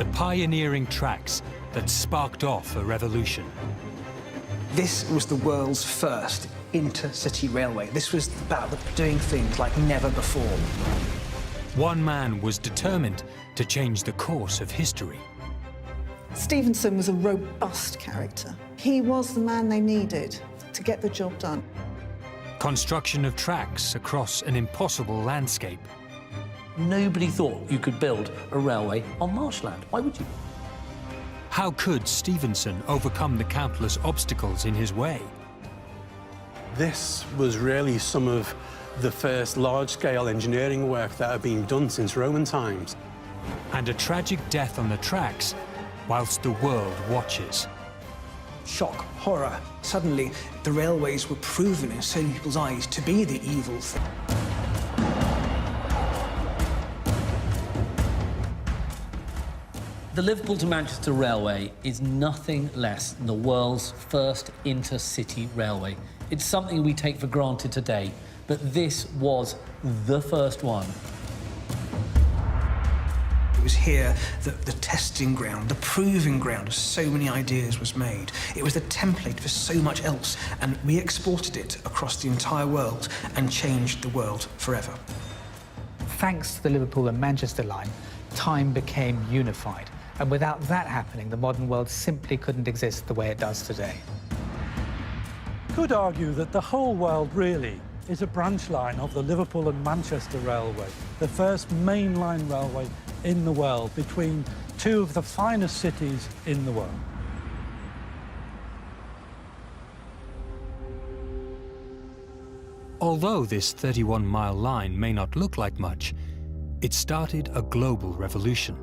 the pioneering tracks that sparked off a revolution. This was the world's first intercity railway. This was about doing things like never before. One man was determined to change the course of history. Stephenson was a robust character. He was the man they needed to get the job done. Construction of tracks across an impossible landscape. Nobody thought you could build a railway on marshland. Why would you? How could Stephenson overcome the countless obstacles in his way? This was really some of the first large-scale engineering work that had been done since Roman times. And a tragic death on the tracks whilst the world watches. Shock, horror. Suddenly, the railways were proven in so many people's eyes to be the evil thing. The Liverpool to Manchester Railway is nothing less than the world's first intercity railway. It's something we take for granted today, but this was the first one. It was here that the testing ground, the proving ground of so many ideas was made. It was the template for so much else, and we exported it across the entire world and changed the world forever. Thanks to the Liverpool and Manchester line, time became unified. And without that happening, the modern world simply couldn't exist the way it does today. Could argue that the whole world really is a branch line of the Liverpool and Manchester Railway, the first mainline railway in the world between two of the finest cities in the world. Although this 31-mile line may not look like much, it started a global revolution.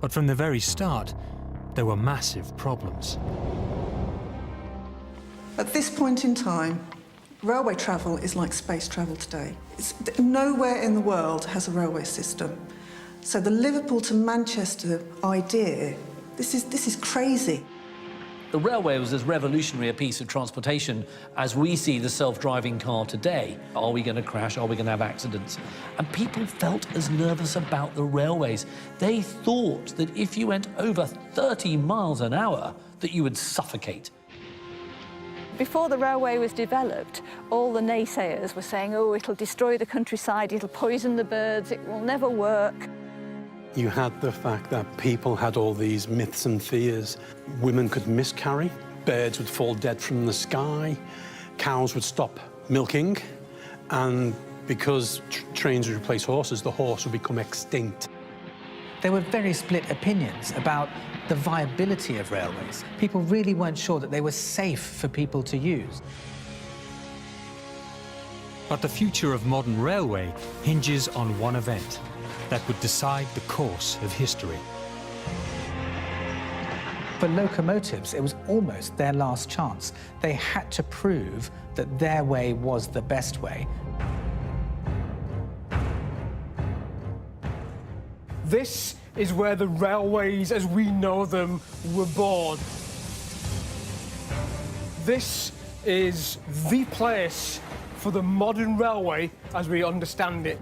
But from the very start, there were massive problems. At this point in time, railway travel is like space travel today. Nowhere in the world has a railway system. So the Liverpool to Manchester idea, this is crazy. The railway was as revolutionary a piece of transportation as we see the self-driving car today. Are we going to crash? Are we going to have accidents? And people felt as nervous about the railways. They thought that if you went over 30 miles an hour, that you would suffocate. Before the railway was developed, all the naysayers were saying, oh, it'll destroy the countryside, it'll poison the birds, it will never work. You had the fact that people had all these myths and fears. Women could miscarry, birds would fall dead from the sky, cows would stop milking, and because trains would replace horses, the horse would become extinct. There were very split opinions about the viability of railways. People really weren't sure that they were safe for people to use. But the future of modern railway hinges on one event that would decide the course of history. For locomotives, it was almost their last chance. They had to prove that their way was the best way. This is where the railways as we know them were born. This is the place for the modern railway as we understand it.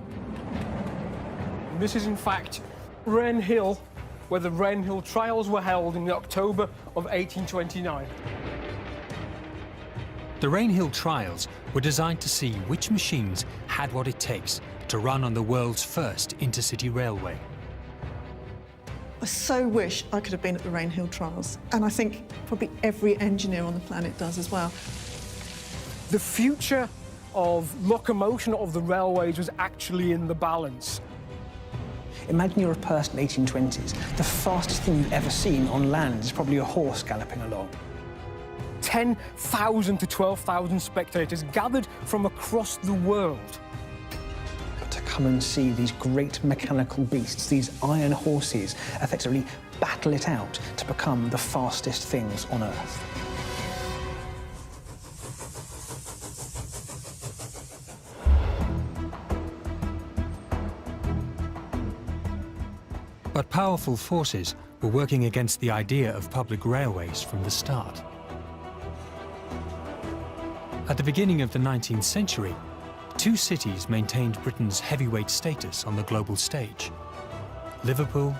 This is, in fact, Wren Hill, where the Wren Hill trials were held in October of 1829. The Wren Hill trials were designed to see which machines had what it takes to run on the world's first intercity railway. I so wish I could have been at the Wren Hill trials, and I think probably every engineer on the planet does as well. The future of locomotion of the railways was actually in the balance. Imagine you're a person in the 1820s. The fastest thing you've ever seen on land is probably a horse galloping along. 10,000 to 12,000 spectators gathered from across the world. But to come and see these great mechanical beasts, these iron horses, effectively battle it out to become the fastest things on Earth. But powerful forces were working against the idea of public railways from the start. At the beginning of the 19th century, two cities maintained Britain's heavyweight status on the global stage: Liverpool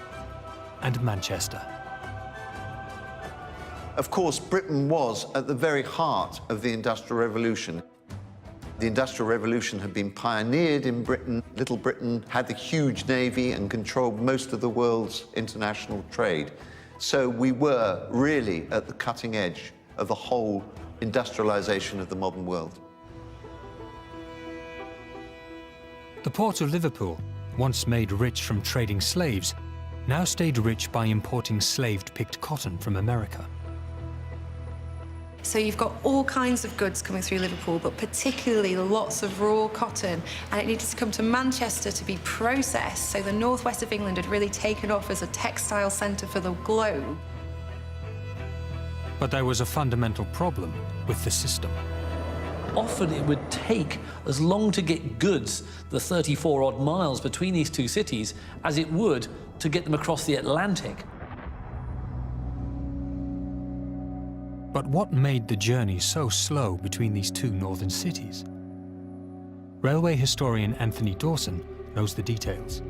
and Manchester. Of course, Britain was at the very heart of the Industrial Revolution. The Industrial Revolution had been pioneered in Britain. Little Britain had the huge navy and controlled most of the world's international trade. So we were really at the cutting edge of the whole industrialization of the modern world. The port of Liverpool, once made rich from trading slaves, now stayed rich by importing slave-picked cotton from America. So you've got all kinds of goods coming through Liverpool, but particularly lots of raw cotton, and it needed to come to Manchester to be processed, so the northwest of England had really taken off as a textile centre for the globe. But there was a fundamental problem with the system. Often it would take as long to get goods, the 34-odd miles between these two cities, as it would to get them across the Atlantic. But what made the journey so slow between these two northern cities? Railway historian Anthony Dawson knows the details.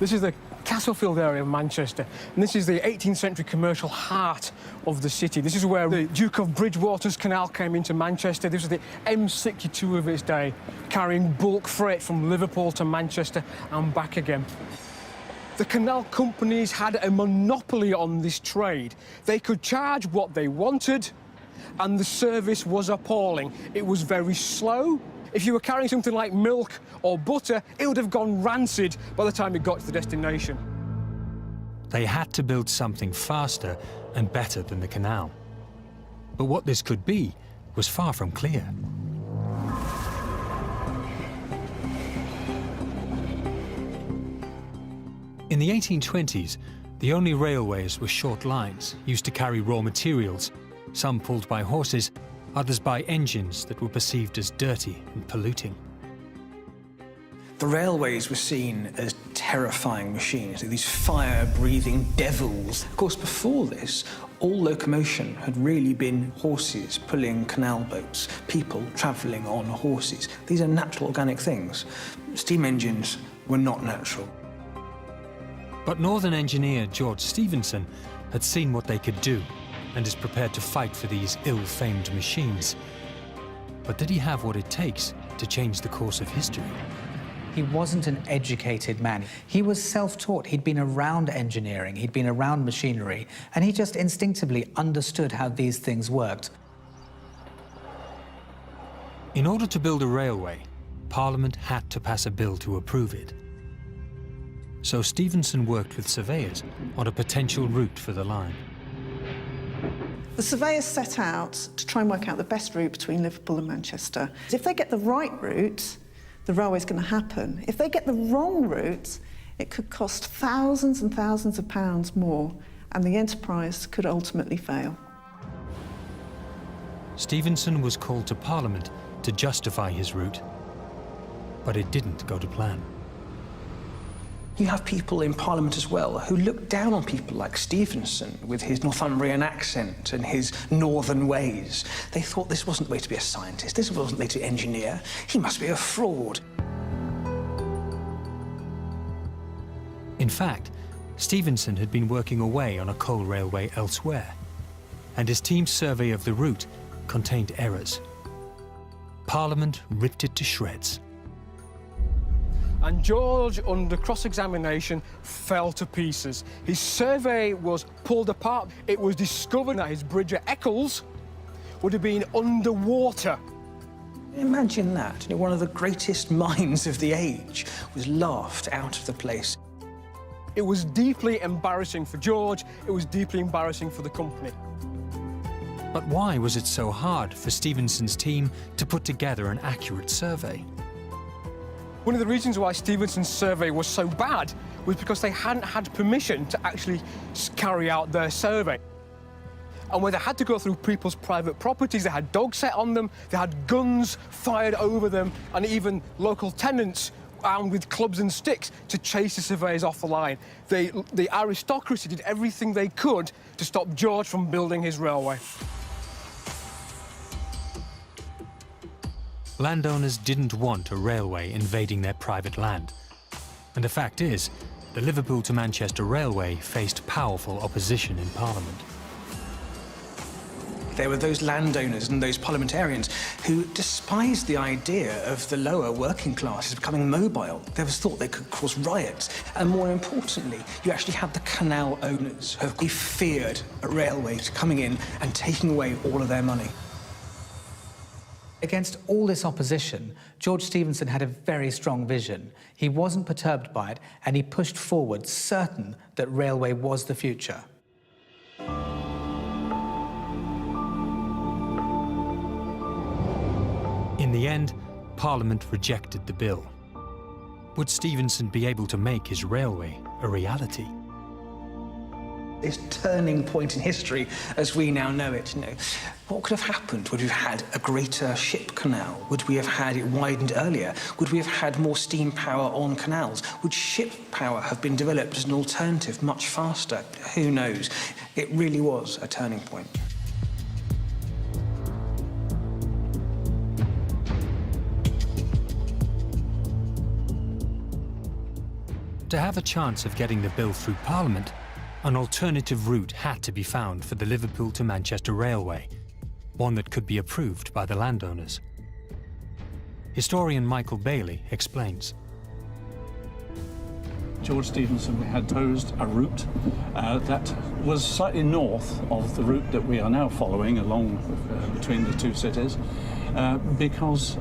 This is the Castlefield area of Manchester, and this is the 18th century commercial heart of the city. This is where the Duke of Bridgewater's canal came into Manchester. This was the M62 of its day, carrying bulk freight from Liverpool to Manchester and back again. The canal companies had a monopoly on this trade. They could charge what they wanted, and the service was appalling. It was very slow. If you were carrying something like milk or butter, it would have gone rancid by the time it got to the destination. They had to build something faster and better than the canal. But what this could be was far from clear. In the 1820s, the only railways were short lines used to carry raw materials, some pulled by horses, others by engines that were perceived as dirty and polluting. The railways were seen as terrifying machines, these fire-breathing devils. Of course, before this, all locomotion had really been horses pulling canal boats, people travelling on horses. These are natural, organic things. Steam engines were not natural. But Northern engineer George Stephenson had seen what they could do and is prepared to fight for these ill-famed machines. But did he have what it takes to change the course of history? He wasn't an educated man. He was self-taught. He'd been around engineering, he'd been around machinery, and he just instinctively understood how these things worked. In order to build a railway, Parliament had to pass a bill to approve it. So Stephenson worked with surveyors on a potential route for the line. The surveyors set out to try and work out the best route between Liverpool and Manchester. If they get the right route, the railway's going to happen. If they get the wrong route, it could cost thousands and thousands of pounds more, and the enterprise could ultimately fail. Stephenson was called to Parliament to justify his route, but it didn't go to plan. You have people in Parliament as well who look down on people like Stephenson with his Northumbrian accent and his northern ways. They thought this wasn't the way to be a scientist, this wasn't the way to engineer. He must be a fraud. In fact, Stephenson had been working away on a coal railway elsewhere, and his team's survey of the route contained errors. Parliament ripped it to shreds. And George, under cross-examination, fell to pieces. His survey was pulled apart. It was discovered that his bridge at Eccles would have been underwater. Imagine that. One of the greatest minds of the age was laughed out of the place. It was deeply embarrassing for George. It was deeply embarrassing for the company. But why was it so hard for Stephenson's team to put together an accurate survey? One of the reasons why Stephenson's survey was so bad was because they hadn't had permission to actually carry out their survey. And where they had to go through people's private properties, they had dogs set on them, they had guns fired over them, and even local tenants armed with clubs and sticks to chase the surveyors off the line. The aristocracy did everything they could to stop George from building his railway. Landowners didn't want a railway invading their private land. And the fact is, the Liverpool to Manchester Railway faced powerful opposition in Parliament. There were those landowners and those parliamentarians who despised the idea of the lower working classes becoming mobile. They was thought they could cause riots. And more importantly, you actually had the canal owners who feared a railway coming in and taking away all of their money. Against all this opposition, George Stephenson had a very strong vision. He wasn't perturbed by it, and he pushed forward, certain that railway was the future. In the end, Parliament rejected the bill. Would Stephenson be able to make his railway a reality? This turning point in history, as we now know it, what could have happened? Would we have had a greater ship canal? Would we have had it widened earlier? Would we have had more steam power on canals? Would ship power have been developed as an alternative much faster? Who knows? It really was a turning point. To have a chance of getting the bill through Parliament, an alternative route had to be found for the Liverpool to Manchester Railway, one that could be approved by the landowners. Historian Michael Bailey explains. George Stephenson had proposed a route that was slightly north of the route that we are now following along between the two cities, because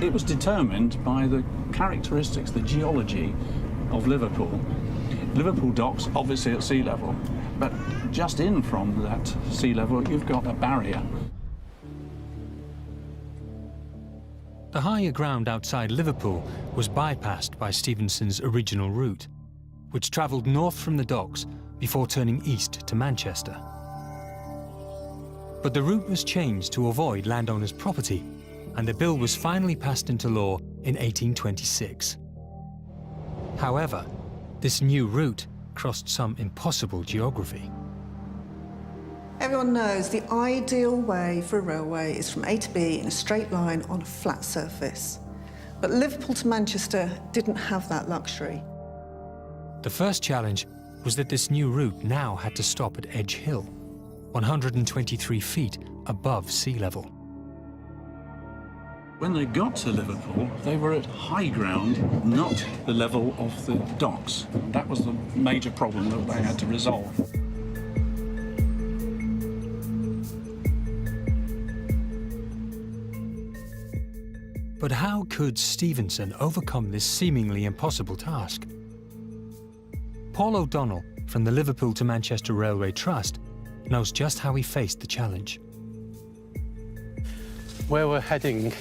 it was determined by the characteristics, the geology of Liverpool. Liverpool docks, obviously at sea level, but just in from that sea level, you've got a barrier. The higher ground outside Liverpool was bypassed by Stephenson's original route, which travelled north from the docks before turning east to Manchester. But the route was changed to avoid landowners' property, and the bill was finally passed into law in 1826. However, this new route crossed some impossible geography. Everyone knows the ideal way for a railway is from A to B in a straight line on a flat surface. But Liverpool to Manchester didn't have that luxury. The first challenge was that this new route now had to stop at Edge Hill, 123 feet above sea level. When they got to Liverpool, they were at high ground, not the level of the docks. That was the major problem that they had to resolve. But how could Stephenson overcome this seemingly impossible task? Paul O'Donnell from the Liverpool to Manchester Railway Trust knows just how he faced the challenge. Where we're heading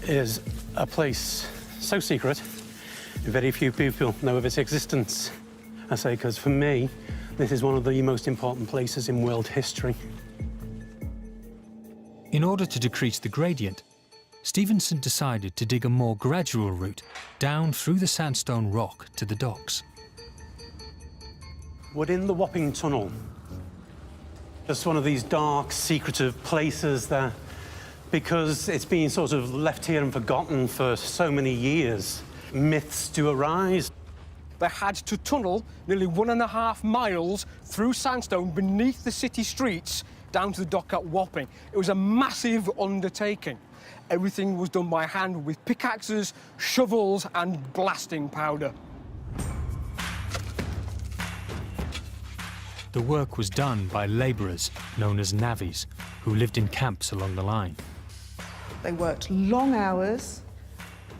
is a place so secret, very few people know of its existence. I say because for me, this is one of the most important places in world history. In order to decrease the gradient, Stephenson decided to dig a more gradual route down through the sandstone rock to the docks. We're in the Wapping Tunnel. Just one of these dark, secretive places there, because it's been sort of left here and forgotten for so many years. Myths do arise. They had to tunnel nearly 1.5 miles through sandstone beneath the city streets down to the dock at Wapping. It was a massive undertaking. Everything was done by hand with pickaxes, shovels and blasting powder. The work was done by labourers known as navvies, who lived in camps along the line. They worked long hours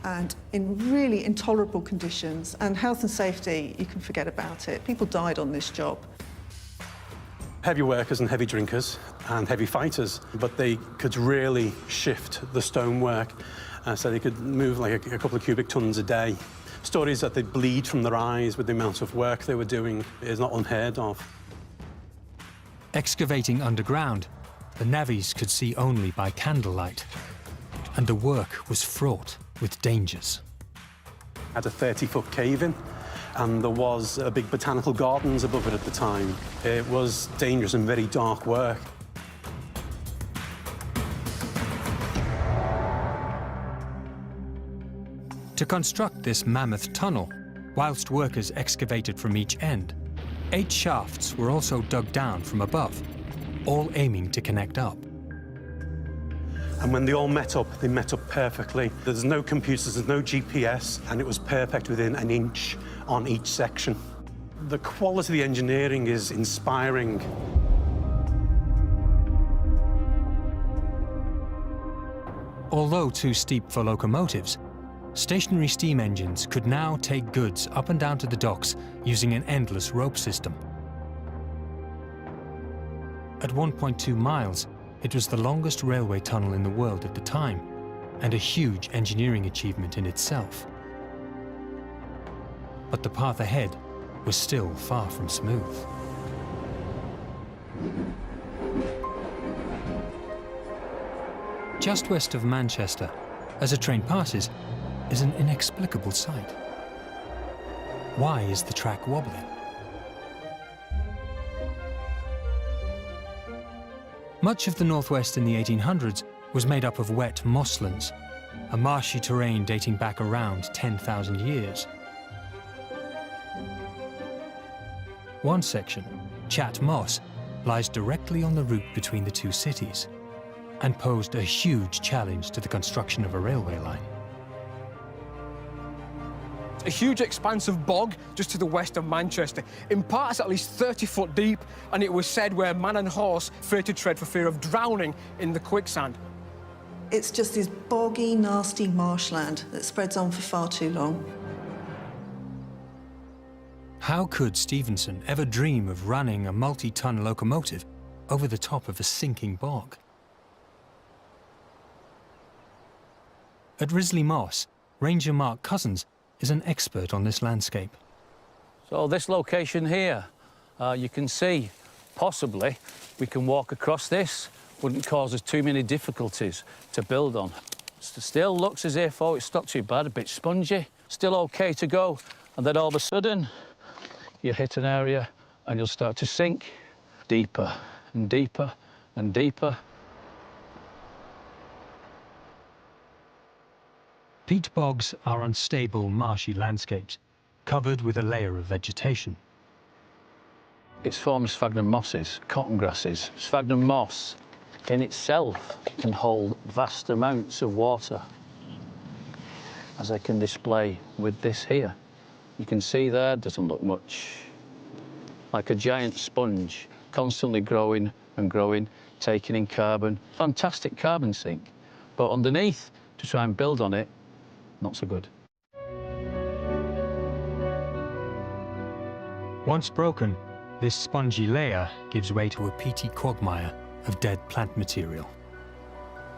and in really intolerable conditions, and health and safety, you can forget about it. People died on this job. Heavy workers and heavy drinkers and heavy fighters, but they could really shift the stonework, so they could move like a couple of cubic tons a day. Stories that they'd bleed from their eyes with the amount of work they were doing is not unheard of. Excavating underground, the navvies could see only by candlelight, and the work was fraught with dangers. Had a 30-foot cave-in, and there was a big botanical gardens above it at the time. It was dangerous and very dark work. To construct this mammoth tunnel, Whilst workers excavated from each end, 8 shafts were also dug down from above, all aiming to connect up. And when they all met up, they met up perfectly. There's no computers, there's no GPS, and it was perfect within an inch on each section. The quality of the engineering is inspiring. Although too steep for locomotives, stationary steam engines could now take goods up and down to the docks using an endless rope system. At 1.2 miles, it was the longest railway tunnel in the world at the time, and a huge engineering achievement in itself. But the path ahead was still far from smooth. Just west of Manchester, as a train passes, is an inexplicable sight. Why is the track wobbling? Much of the northwest in the 1800s was made up of wet mosslands, a marshy terrain dating back around 10,000 years. One section, Chat Moss, lies directly on the route between the two cities and posed a huge challenge to the construction of a railway line. A huge expanse of bog just to the west of Manchester, in parts at least 30 foot deep, and it was said where man and horse feared to tread for fear of drowning in the quicksand. It's just this boggy, nasty marshland that spreads on for far too long. How could Stephenson ever dream of running a multi-ton locomotive over the top of a sinking bog? At Risley Moss, Ranger Mark Cousins is an expert on this landscape. So this location here, you can see, possibly, we can walk across this. Wouldn't cause us too many difficulties to build on. Still looks as if, oh, it's not too bad, a bit spongy, still okay to go. And then all of a sudden, you hit an area and you'll start to sink deeper and deeper and deeper. Peat bogs are unstable, marshy landscapes, covered with a layer of vegetation. It's formed sphagnum mosses, cotton grasses. Sphagnum moss in itself can hold vast amounts of water, as I can display with this here. You can see there, doesn't look much. Like a giant sponge, constantly growing and growing, taking in carbon. Fantastic carbon sink. But underneath, to try and build on it, not so good. Once broken, this spongy layer gives way to a peaty quagmire of dead plant material.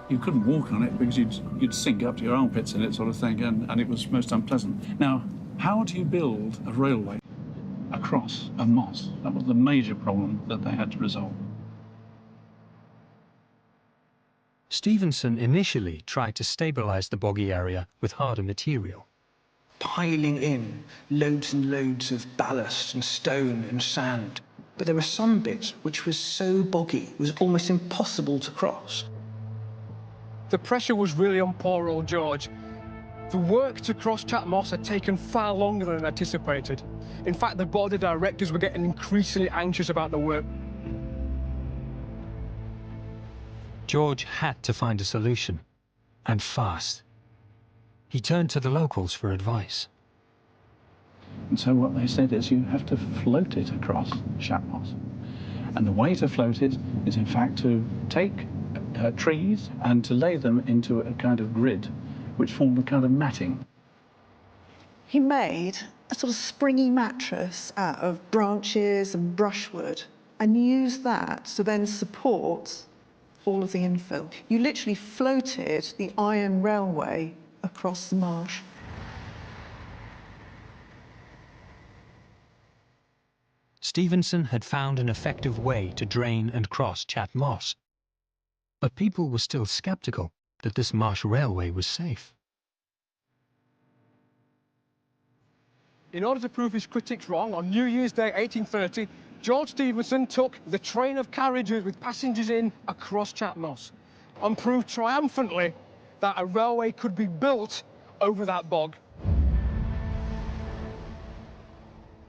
You couldn't walk on it because you'd sink up to your armpits in it, sort of thing, and it was most unpleasant. Now, how do you build a railway across a moss? That was the major problem that they had to resolve. Stephenson initially tried to stabilize the boggy area with harder material. Piling in loads and loads of ballast and stone and sand. But there were some bits which was so boggy, it was almost impossible to cross. The pressure was really on poor old George. The work to cross Chat Moss had taken far longer than anticipated. In fact, the board of directors were getting increasingly anxious about the work. George had to find a solution, and fast. He turned to the locals for advice. And so what they said is you have to float it across Chat Moss. And the way to float it is, in fact, to take trees and to lay them into a kind of grid, which formed a kind of matting. He made a sort of springy mattress out of branches and brushwood and used that to then support all of the infill. You literally floated the iron railway across the marsh. Stephenson had found an effective way to drain and cross Chat Moss, but people were still skeptical that this marsh railway was safe. In order to prove his critics wrong, on New Year's Day 1830, George Stephenson took the train of carriages with passengers in across Chat Moss and proved triumphantly that a railway could be built over that bog.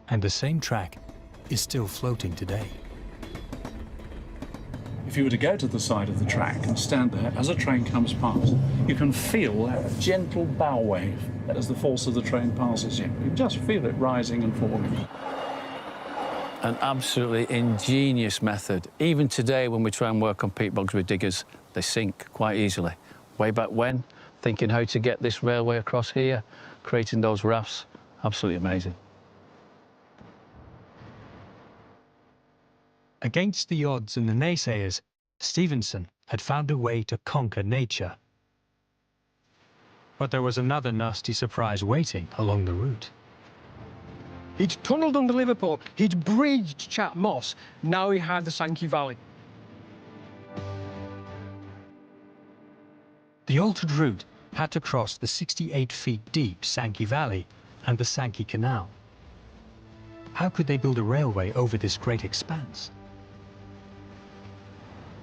And the same track is still floating today. If you were to go to the side of the track and stand there as a train comes past, you can feel that gentle bow wave as the force of the train passes you. You just feel it rising and falling. An absolutely ingenious method. Even today, when we try and work on peat bogs with diggers, they sink quite easily. Way back when, thinking how to get this railway across here, creating those rafts, absolutely amazing. Against the odds and the naysayers, Stephenson had found a way to conquer nature. But there was another nasty surprise waiting along the route. He'd tunnelled under Liverpool, he'd bridged Chat Moss, now he had the Sankey Valley. The altered route had to cross the 68 feet deep Sankey Valley and the Sankey Canal. How could they build a railway over this great expanse?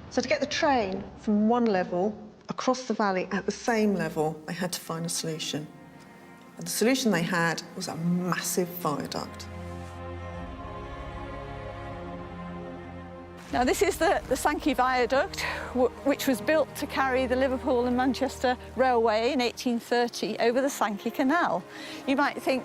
So to get the train from one level across the valley at the same level, they had to find a solution. And the solution they had was a massive viaduct. Now this is the Sankey Viaduct, which was built to carry the Liverpool and Manchester Railway in 1830 over the Sankey Canal. You might think,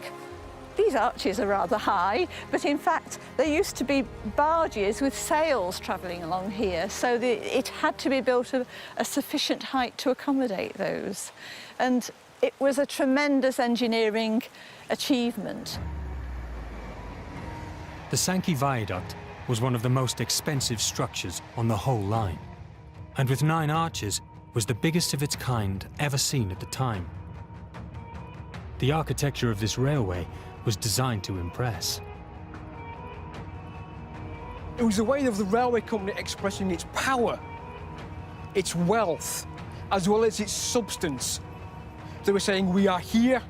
these arches are rather high, but in fact there used to be barges with sails travelling along here, so it had to be built at a sufficient height to accommodate those. And it was a tremendous engineering achievement. The Sankey Viaduct was one of the most expensive structures on the whole line, and with 9 arches was the biggest of its kind ever seen at the time. The architecture of this railway was designed to impress. It was a way of the railway company expressing its power, its wealth, as well as its substance. They were saying, we are here,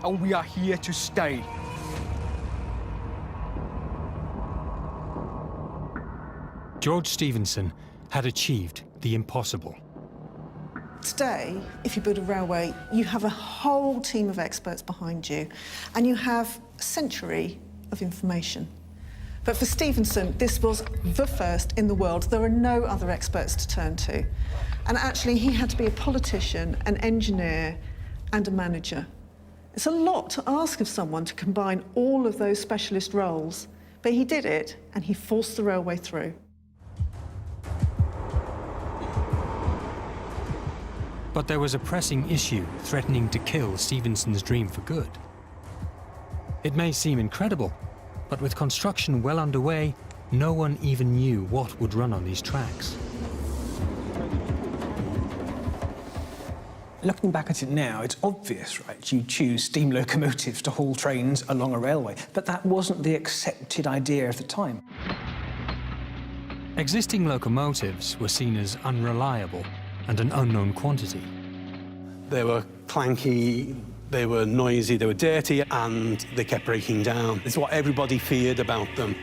and we are here to stay. George Stephenson had achieved the impossible. Today, if you build a railway, you have a whole team of experts behind you, and you have a century of information. But for Stephenson, this was the first in the world. There are no other experts to turn to. And actually, he had to be a politician, an engineer, and a manager. It's a lot to ask of someone to combine all of those specialist roles, but he did it, and he forced the railway through. But there was a pressing issue threatening to kill Stephenson's dream for good. It may seem incredible, but with construction well underway, no one even knew what would run on these tracks. Looking back at it now, it's obvious, right? You choose steam locomotives to haul trains along a railway, but that wasn't the accepted idea at the time. Existing locomotives were seen as unreliable and an unknown quantity. They were clanky, they were noisy, they were dirty, and they kept breaking down. It's what everybody feared about them.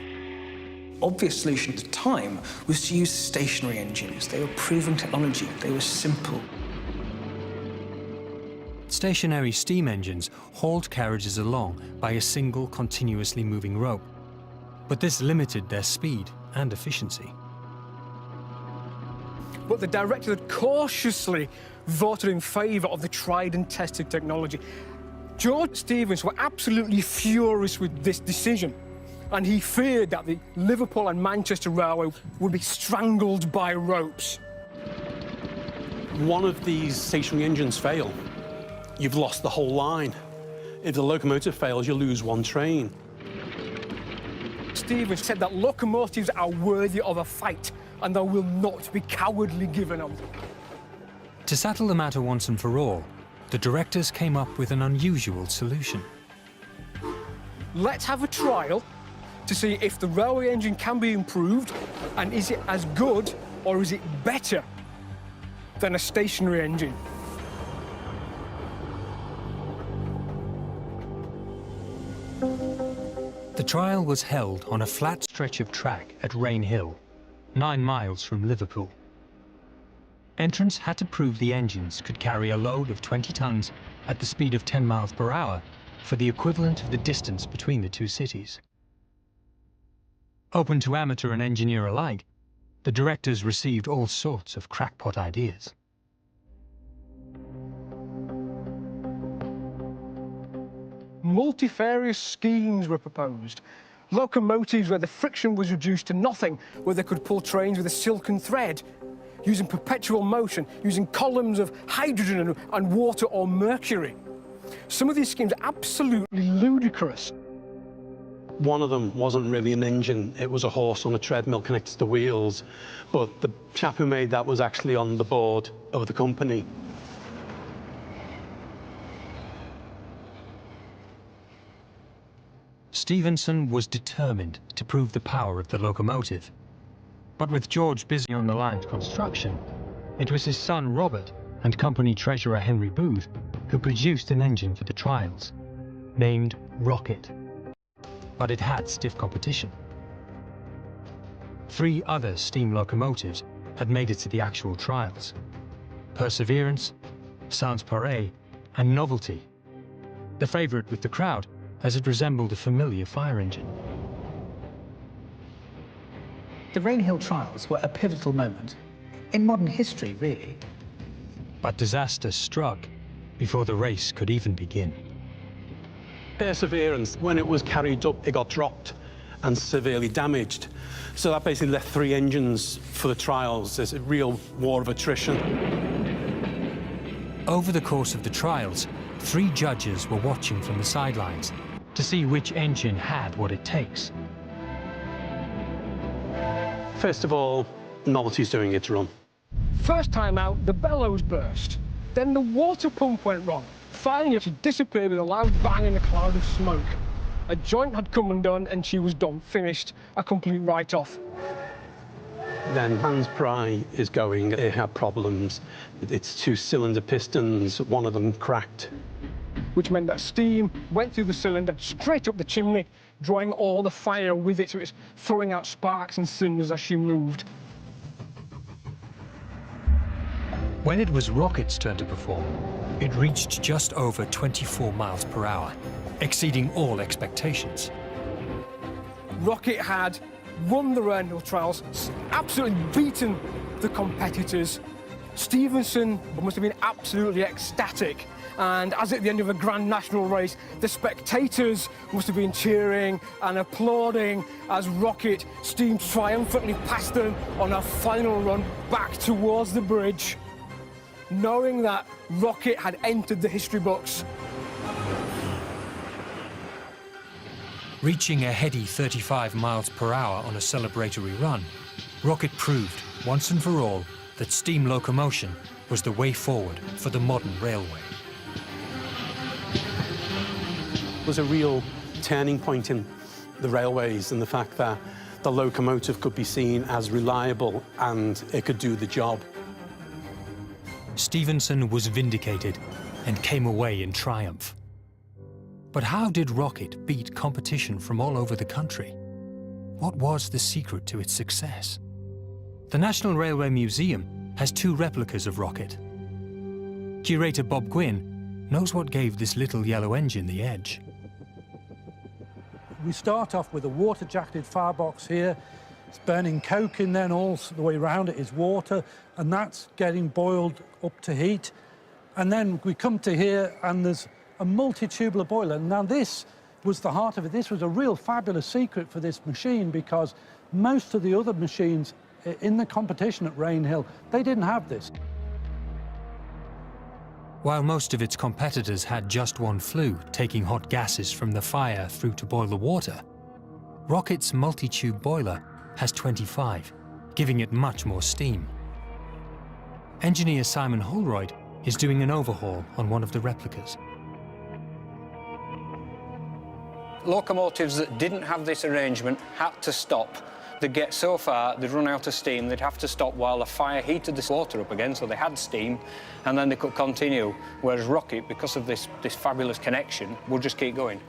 Obvious solution at the time was to use stationary engines. They were proven technology, they were simple. Stationary steam engines hauled carriages along by a single continuously moving rope, but this limited their speed and efficiency. But the director had cautiously voted in favour of the tried and tested technology. George Stephenson were absolutely furious with this decision, and he feared that the Liverpool and Manchester Railway would be strangled by ropes. One of these stationary engines fail, you've lost the whole line. If the locomotive fails, you lose one train. Stephenson said that locomotives are worthy of a fight, and they will not be cowardly given them. To settle the matter once and for all, the directors came up with an unusual solution. Let's have a trial to see if the railway engine can be improved, and is it as good or is it better than a stationary engine? The trial was held on a flat stretch of track at Rain Hill, 9 miles from Liverpool. Entrants had to prove the engines could carry a load of 20 tons at the speed of 10 miles per hour for the equivalent of the distance between the two cities. Open to amateur and engineer alike, the directors received all sorts of crackpot ideas. Multifarious schemes were proposed. Locomotives where the friction was reduced to nothing, where they could pull trains with a silken thread, using perpetual motion, using columns of hydrogen and water or mercury. Some of these schemes are absolutely ludicrous. One of them wasn't really an engine, it was a horse on a treadmill connected to the wheels, but the chap who made that was actually on the board of the company. Stephenson was determined to prove the power of the locomotive. But with George busy on the line's construction, it was his son Robert and company treasurer Henry Booth who produced an engine for the trials, named Rocket. But it had stiff competition. 3 other steam locomotives had made it to the actual trials: Perseverance, Sans Pareil, and Novelty. The favourite with the crowd, as it resembled a familiar fire engine. The Rainhill trials were a pivotal moment in modern history, really. But disaster struck before the race could even begin. Perseverance, when it was carried up, it got dropped and severely damaged. So that basically left 3 engines for the trials. There's a real war of attrition. Over the course of the trials, 3 judges were watching from the sidelines to see which engine had what it takes. First of all, Novelty's doing its run. First time out, the bellows burst. Then the water pump went wrong. Finally, she disappeared with a loud bang and a cloud of smoke. A joint had come undone and she was done, finished, a complete write-off. Then Hans Pry is going, it had problems. Its 2 cylinder pistons, one of them cracked. Which meant that steam went through the cylinder, straight up the chimney, drawing all the fire with it, so it's throwing out sparks and cinders as she moved. When it was Rocket's turn to perform, it reached just over 24 miles per hour, exceeding all expectations. Rocket had won the Rainhill trials, absolutely beaten the competitors. Stephenson must have been absolutely ecstatic. And as at the end of a grand national race, the spectators must have been cheering and applauding as Rocket steamed triumphantly past them on her final run back towards the bridge, knowing that Rocket had entered the history books. Reaching a heady 35 miles per hour on a celebratory run, Rocket proved, once and for all, that steam locomotion was the way forward for the modern railway. It was a real turning point in the railways and the fact that the locomotive could be seen as reliable and it could do the job. Stephenson was vindicated and came away in triumph. But how did Rocket beat competition from all over the country? What was the secret to its success? The National Railway Museum has 2 replicas of Rocket. Curator Bob Gwynn knows what gave this little yellow engine the edge. We start off with a water-jacketed firebox here. It's burning coke in there, and all the way around it is water, and that's getting boiled up to heat. And then we come to here, and there's a multi-tubular boiler. Now, this was the heart of it. This was a real fabulous secret for this machine, because most of the other machines in the competition at Rainhill, they didn't have this. While most of its competitors had just one flue, taking hot gases from the fire through to boil the water, Rocket's multi-tube boiler has 25, giving it much more steam. Engineer Simon Holroyd is doing an overhaul on one of the replicas. Locomotives that didn't have this arrangement had to stop. They'd get so far, they'd run out of steam, they'd have to stop while the fire heated the water up again, so they had steam, and then they could continue. Whereas Rocket, because of this fabulous connection, would just keep going.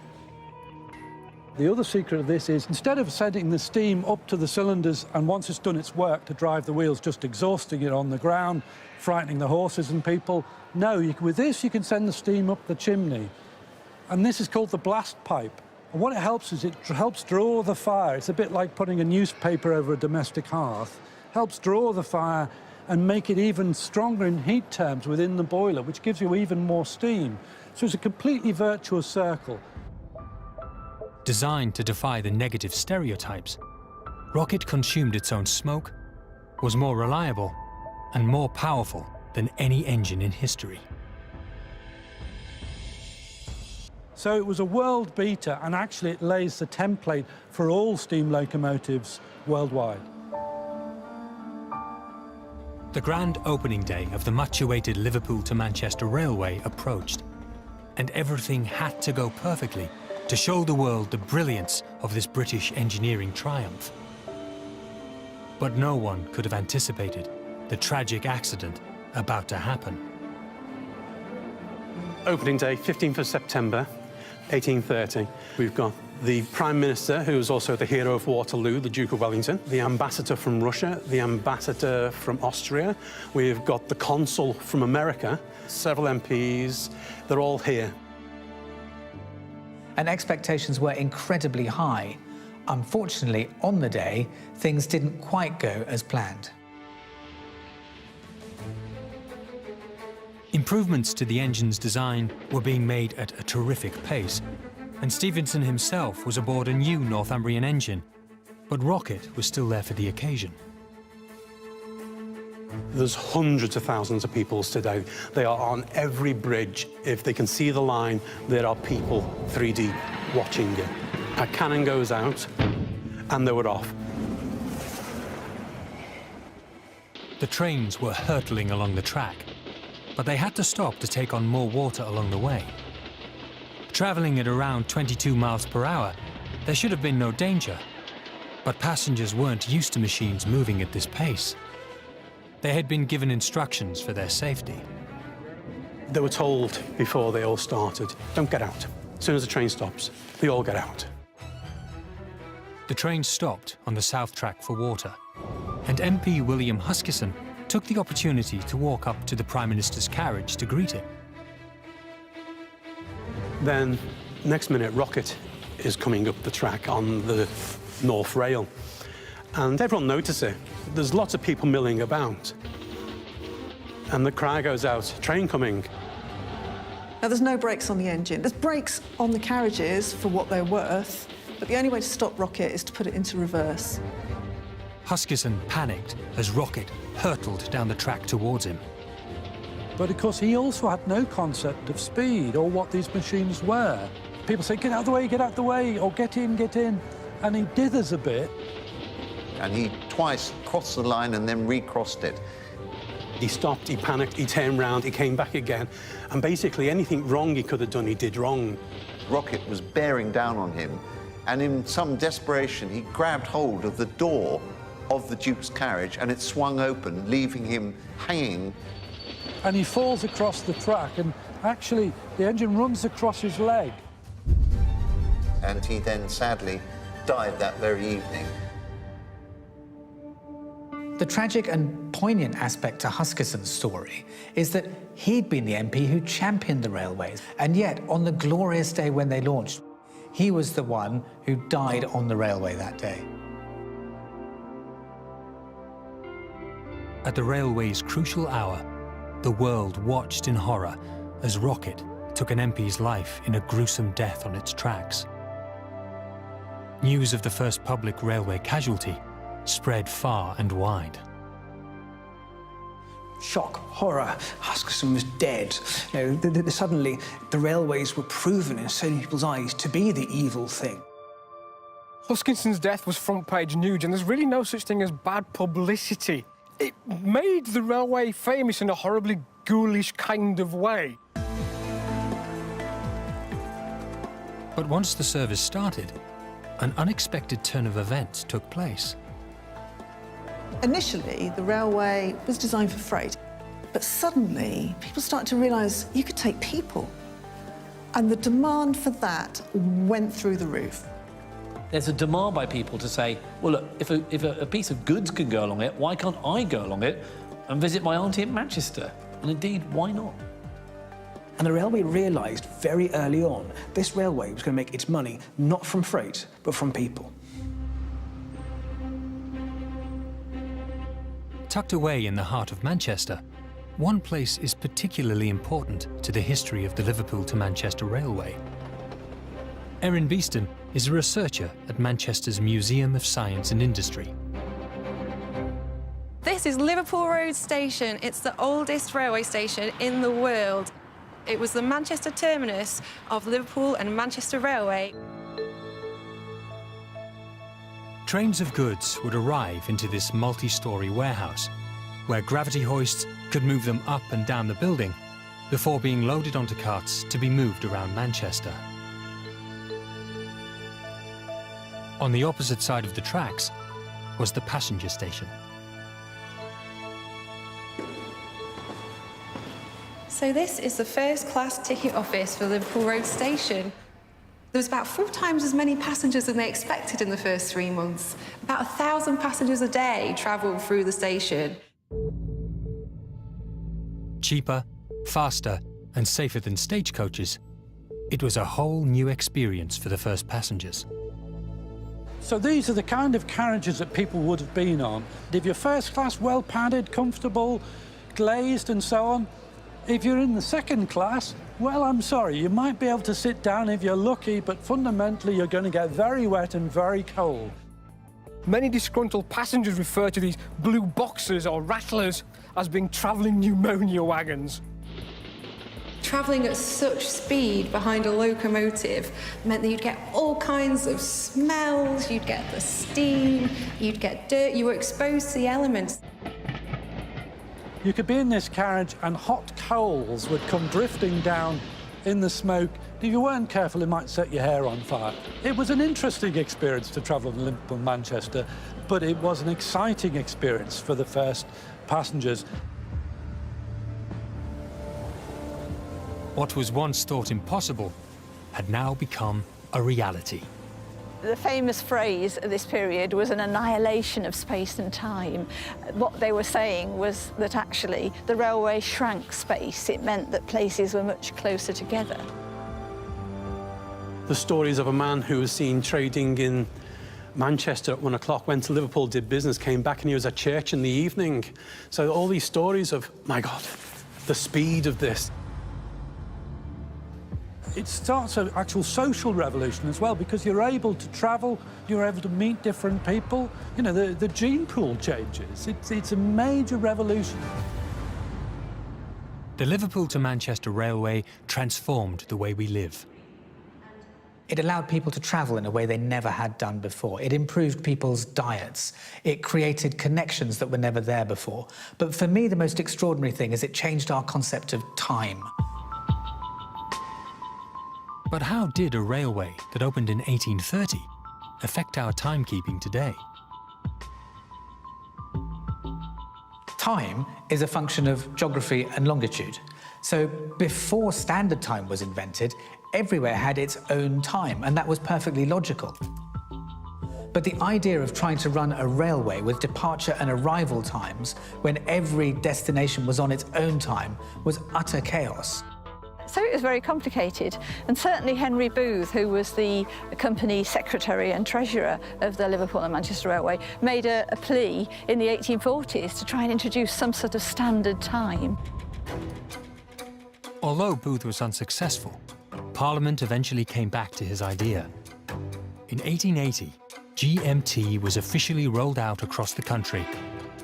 The other secret of this is, instead of sending the steam up to the cylinders and once it's done its work to drive the wheels, just exhausting it on the ground, frightening the horses and people, no, with this you can send the steam up the chimney. And this is called the blast pipe. And what it helps is it helps draw the fire. It's a bit like putting a newspaper over a domestic hearth. Helps draw the fire and make it even stronger in heat terms within the boiler, which gives you even more steam. So it's a completely virtuous circle. Designed to defy the negative stereotypes, Rocket consumed its own smoke, was more reliable, and more powerful than any engine in history. So it was a world beater, and actually it lays the template for all steam locomotives worldwide. The grand opening day of the much-awaited Liverpool to Manchester Railway approached, and everything had to go perfectly to show the world the brilliance of this British engineering triumph. But no one could have anticipated the tragic accident about to happen. Opening day, 15th of September, 1830. We've got the Prime Minister, who is also the hero of Waterloo, the Duke of Wellington, the ambassador from Russia, the ambassador from Austria. We've got the consul from America, several MPs. They're all here. And expectations were incredibly high. Unfortunately, on the day, things didn't quite go as planned. Improvements to the engine's design were being made at a terrific pace, and Stephenson himself was aboard a new Northumbrian engine, but Rocket was still there for the occasion. There's hundreds of thousands of people today. They are on every bridge. If they can see the line, there are people 3D watching it. A cannon goes out, and they were off. The trains were hurtling along the track, but they had to stop to take on more water along the way. Travelling at around 22 miles per hour, there should have been no danger, but passengers weren't used to machines moving at this pace. They had been given instructions for their safety. They were told before they all started, don't get out. As soon as the train stops, they all get out. The train stopped on the south track for water, and MP William Huskisson took the opportunity to walk up to the Prime Minister's carriage to greet him. Then, next minute, Rocket is coming up the track on the North Rail. And everyone notices it. There's lots of people milling about. And the cry goes out, train coming. Now, there's no brakes on the engine. There's brakes on the carriages for what they're worth, but the only way to stop Rocket is to put it into reverse. Huskisson panicked as Rocket hurtled down the track towards him. But of course, he also had no concept of speed or what these machines were. People say, get out of the way, or get in. And he dithers a bit. And he twice crossed the line and then recrossed it. He stopped, he panicked, he turned round, he came back again. And basically anything wrong he could have done, he did wrong. Rocket was bearing down on him, and in some desperation, he grabbed hold of the door of the Duke's carriage, and it swung open, leaving him hanging. And he falls across the track, and actually, the engine runs across his leg. And he then, sadly, died that very evening. The tragic and poignant aspect to Huskisson's story is that he'd been the MP who championed the railways, and yet, on the glorious day when they launched, he was the one who died on the railway that day. At the railway's crucial hour, the world watched in horror as Rocket took an MP's life in a gruesome death on its tracks. News of the first public railway casualty spread far and wide. Shock, horror, Huskisson was dead. You know, suddenly, the railways were proven in so many people's eyes to be the evil thing. Huskisson's death was front-page news, and there's really no such thing as bad publicity. It made the railway famous in a horribly ghoulish kind of way. But once the service started, an unexpected turn of events took place. Initially, the railway was designed for freight, but suddenly people started to realise you could take people. And the demand for that went through the roof. There's a demand by people to say, well, look, if a piece of goods can go along it, why can't I go along it and visit my auntie in Manchester? And indeed, why not? And the railway realised very early on this railway was going to make its money not from freight, but from people. Tucked away in the heart of Manchester, one place is particularly important to the history of the Liverpool to Manchester Railway. Erin Beeston is a researcher at Manchester's Museum of Science and Industry. This is Liverpool Road Station. It's the oldest railway station in the world. It was the Manchester terminus of Liverpool and Manchester Railway. Trains of goods would arrive into this multi-storey warehouse, where gravity hoists could move them up and down the building before being loaded onto carts to be moved around Manchester. On the opposite side of the tracks was the passenger station. So this is the first-class ticket office for Liverpool Road Station. There was about 4 times as many passengers than they expected in the first 3 months. About 1,000 passengers a day travelled through the station. Cheaper, faster, and safer than stagecoaches, it was a whole new experience for the first passengers. So these are the kind of carriages that people would have been on. If you're first class, well padded, comfortable, glazed and so on. If you're in the second class, well, I'm sorry, you might be able to sit down if you're lucky, but fundamentally you're going to get very wet and very cold. Many disgruntled passengers refer to these blue boxers or rattlers as being travelling pneumonia wagons. Travelling at such speed behind a locomotive meant that you'd get all kinds of smells, you'd get the steam, you'd get dirt, you were exposed to the elements. You could be in this carriage and hot coals would come drifting down in the smoke. If you weren't careful, it might set your hair on fire. It was an interesting experience to travel from Liverpool to Manchester, but it was an exciting experience for the first passengers. What was once thought impossible had now become a reality. The famous phrase of this period was an annihilation of space and time. What they were saying was that actually the railway shrank space. It meant that places were much closer together. The stories of a man who was seen trading in Manchester at 1 o'clock, went to Liverpool, did business, came back and he was at church in the evening. So all these stories of, my God, the speed of this. It starts an actual social revolution as well, because you're able to travel, you're able to meet different people. You know, the gene pool changes. It's a major revolution. The Liverpool to Manchester Railway transformed the way we live. It allowed people to travel in a way they never had done before. It improved people's diets. It created connections that were never there before. But for me, the most extraordinary thing is it changed our concept of time. But how did a railway that opened in 1830 affect our timekeeping today? Time is a function of geography and longitude. So before standard time was invented, everywhere had its own time, and that was perfectly logical. But the idea of trying to run a railway with departure and arrival times when every destination was on its own time was utter chaos. So it was very complicated, and certainly Henry Booth, who was the company secretary and treasurer of the Liverpool and Manchester Railway, made a plea in the 1840s to try and introduce some sort of standard time. Although Booth was unsuccessful, Parliament eventually came back to his idea. In 1880, GMT was officially rolled out across the country,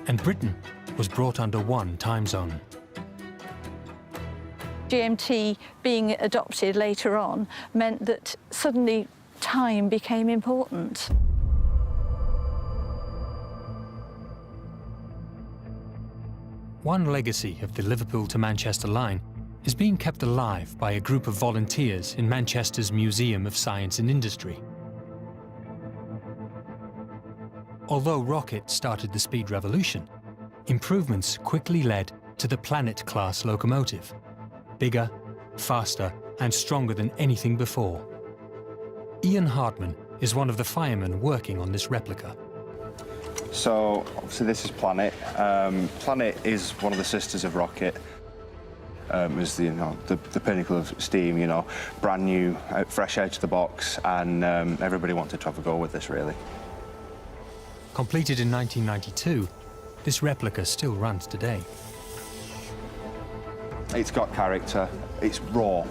and Britain was brought under one time zone. GMT being adopted later on meant that suddenly time became important. One legacy of the Liverpool to Manchester line is being kept alive by a group of volunteers in Manchester's Museum of Science and Industry. Although Rocket started the speed revolution, improvements quickly led to the Planet-class locomotive. Bigger, faster, and stronger than anything before. Ian Hardman is one of the firemen working on this replica. So, obviously this is Planet. Planet is one of the sisters of Rocket. was the pinnacle of steam, brand new, fresh out of the box, and everybody wanted to have a go with this, really. Completed in 1992, this replica still runs today. It's got character, it's raw.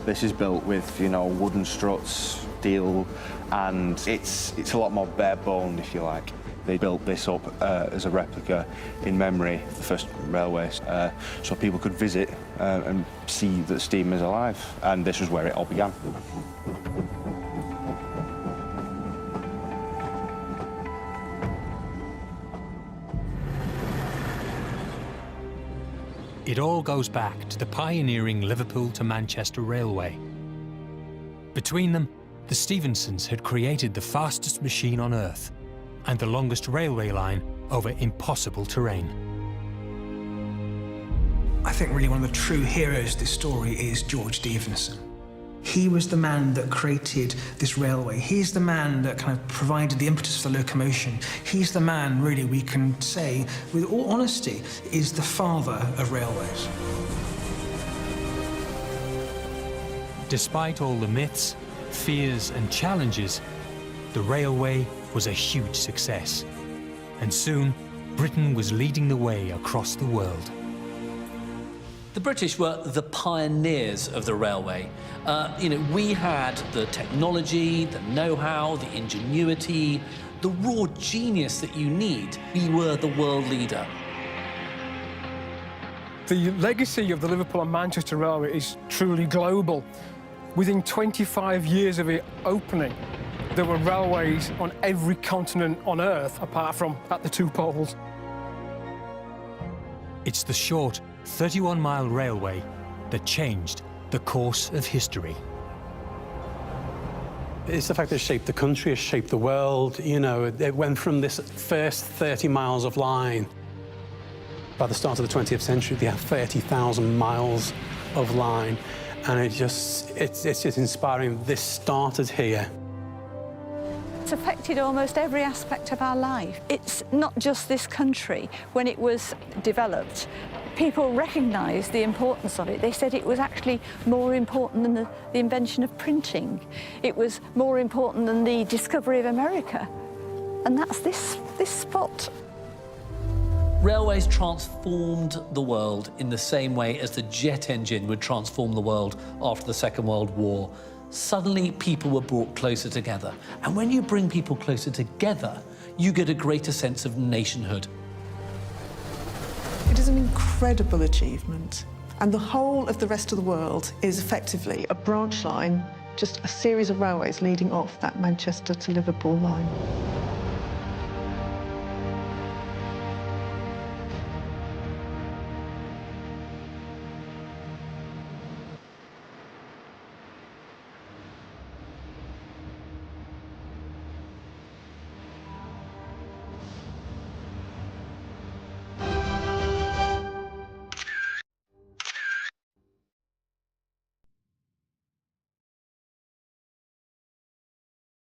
This is built with, wooden struts, steel, and it's a lot more bare-boned, if you like. They built this up as a replica in memory of the first railways, so people could visit and see that steam is alive, and this was where it all began. It all goes back to the pioneering Liverpool to Manchester Railway. Between them, the Stephensons had created the fastest machine on Earth and the longest railway line over impossible terrain. I think really one of the true heroes of this story is George Stephenson. He was the man that created this railway. He's the man that kind of provided the impetus for the locomotion. He's the man, really, we can say, with all honesty, is the father of railways. Despite all the myths, fears and challenges, the railway was a huge success. And soon, Britain was leading the way across the world. The British were the pioneers of the railway. We had the technology, the know-how, the ingenuity, the raw genius that you need. We were the world leader. The legacy of the Liverpool and Manchester Railway is truly global. Within 25 years of it opening, there were railways on every continent on Earth, apart from at the two poles. It's the short 31-mile railway that changed the course of history. It's the fact that it shaped the country, it shaped the world. It went from this first 30 miles of line. By the start of the 20th century, they had 30,000 miles of line. And it's just inspiring. This started here. It's affected almost every aspect of our life. It's not just this country. When it was developed, people recognised the importance of it. They said it was actually more important than the invention of printing. It was more important than the discovery of America. And that's this spot. Railways transformed the world in the same way as the jet engine would transform the world after the Second World War. Suddenly, people were brought closer together. And when you bring people closer together, you get a greater sense of nationhood. It is an incredible achievement. And the whole of the rest of the world is effectively a branch line, just a series of railways leading off that Manchester to Liverpool line.